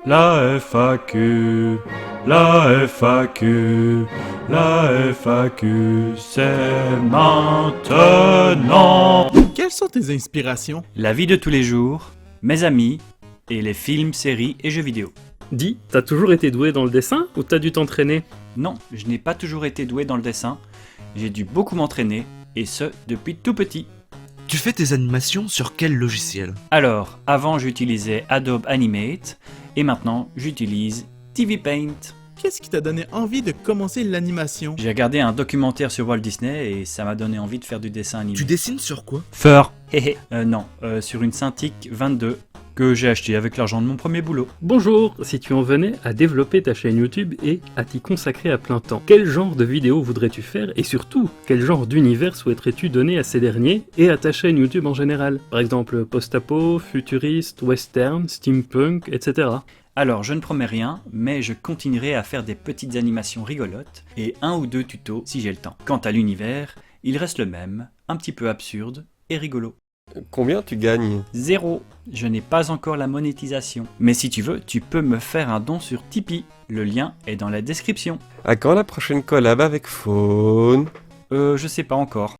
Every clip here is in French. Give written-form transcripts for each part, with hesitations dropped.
La FAQ, la FAQ, la FAQ, c'est maintenant. Quelles sont tes inspirations? La vie de tous les jours, mes amis, et les films, séries et jeux vidéo. Dis, t'as toujours été doué dans le dessin ou t'as dû t'entraîner? Non, je n'ai pas toujours été doué dans le dessin, j'ai dû beaucoup m'entraîner, et ce, depuis tout petit. Tu fais tes animations sur quel logiciel? Alors, avant j'utilisais Adobe Animate, et maintenant j'utilise TV Paint. Qu'est-ce qui t'a donné envie de commencer l'animation? J'ai regardé un documentaire sur Walt Disney et ça m'a donné envie de faire du dessin animé. Tu dessines sur quoi? Fur. Non, sur une Cintiq 22 que j'ai acheté avec l'argent de mon premier boulot. Bonjour, si tu en venais à développer ta chaîne YouTube et à t'y consacrer à plein temps, quel genre de vidéos voudrais-tu faire et surtout, quel genre d'univers souhaiterais-tu donner à ces derniers et à ta chaîne YouTube en général? Par exemple, post-apo, futuriste, western, steampunk, etc. Alors, je ne promets rien, mais je continuerai à faire des petites animations rigolotes et 1 ou 2 tutos si j'ai le temps. Quant à l'univers, il reste le même, un petit peu absurde et rigolo. Combien tu gagnes? 0. Je n'ai pas encore la monétisation. Mais si tu veux, tu peux me faire un don sur Tipeee. Le lien est dans la description. À quand la prochaine collab avec Faune? Je sais pas encore.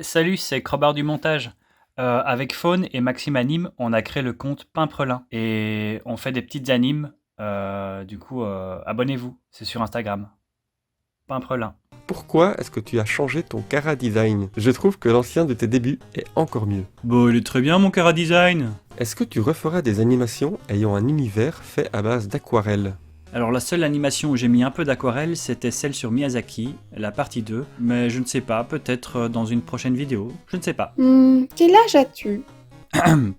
Salut, c'est Crowbar du montage. Avec Faune et Maxime Anime, on a créé le compte Pimprelin. Et on fait des petites animes. Du coup, abonnez-vous. C'est sur Instagram. Pimprelin. Pourquoi est-ce que tu as changé ton Cara Design? Je trouve que l'ancien de tes débuts est encore mieux. Bon, il est très bien mon Cara Design. Est-ce que tu referas des animations ayant un univers fait à base d'aquarelle? Alors la seule animation où j'ai mis un peu d'aquarelle, c'était celle sur Miyazaki, la partie 2. Mais je ne sais pas, peut-être dans une prochaine vidéo. Je ne sais pas. Quel âge as-tu?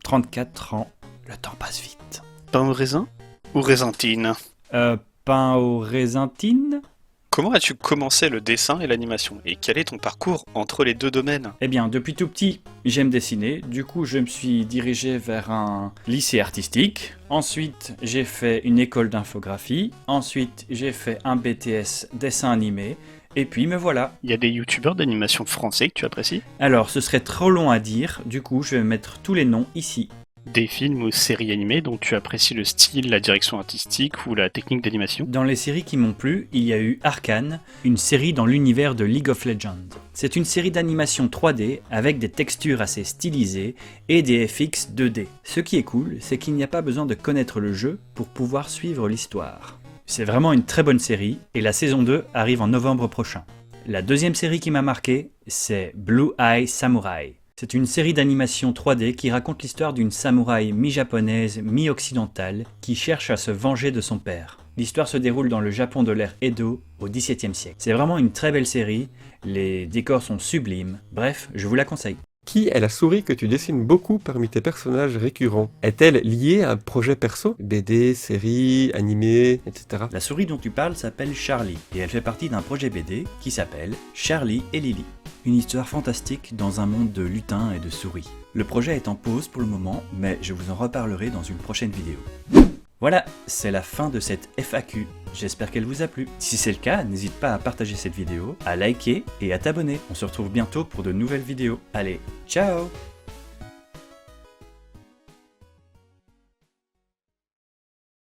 34 ans. Le temps passe vite. Pain au raisin ou raisintine? Pain aux raisintines? Comment as-tu commencé le dessin et l'animation? Et quel est ton parcours entre les deux domaines? Eh bien, depuis tout petit, j'aime dessiner. Du coup, je me suis dirigé vers un lycée artistique. Ensuite, j'ai fait une école d'infographie. Ensuite, j'ai fait un BTS dessin animé. Et puis, me voilà. Il y a des youtubeurs d'animation français que tu apprécies? Alors, ce serait trop long à dire. Du coup, je vais mettre tous les noms ici. Des films ou séries animées dont tu apprécies le style, la direction artistique ou la technique d'animation? Dans les séries qui m'ont plu, il y a eu Arcane, une série dans l'univers de League of Legends. C'est une série d'animation 3D avec des textures assez stylisées et des FX 2D. Ce qui est cool, c'est qu'il n'y a pas besoin de connaître le jeu pour pouvoir suivre l'histoire. C'est vraiment une très bonne série et la saison 2 arrive en novembre prochain. La deuxième série qui m'a marqué, c'est Blue Eye Samurai. C'est une série d'animation 3D qui raconte l'histoire d'une samouraï mi-japonaise, mi-occidentale qui cherche à se venger de son père. L'histoire se déroule dans le Japon de l'ère Edo au XVIIe siècle. C'est vraiment une très belle série, les décors sont sublimes, bref, je vous la conseille. Qui est la souris que tu dessines beaucoup parmi tes personnages récurrents? Est-elle liée à un projet perso? BD, série, animé, etc. La souris dont tu parles s'appelle Charlie et elle fait partie d'un projet BD qui s'appelle Charlie et Lily. Une histoire fantastique dans un monde de lutins et de souris. Le projet est en pause pour le moment, mais je vous en reparlerai dans une prochaine vidéo. Voilà, c'est la fin de cette FAQ. J'espère qu'elle vous a plu. Si c'est le cas, n'hésite pas à partager cette vidéo, à liker et à t'abonner. On se retrouve bientôt pour de nouvelles vidéos. Allez, ciao!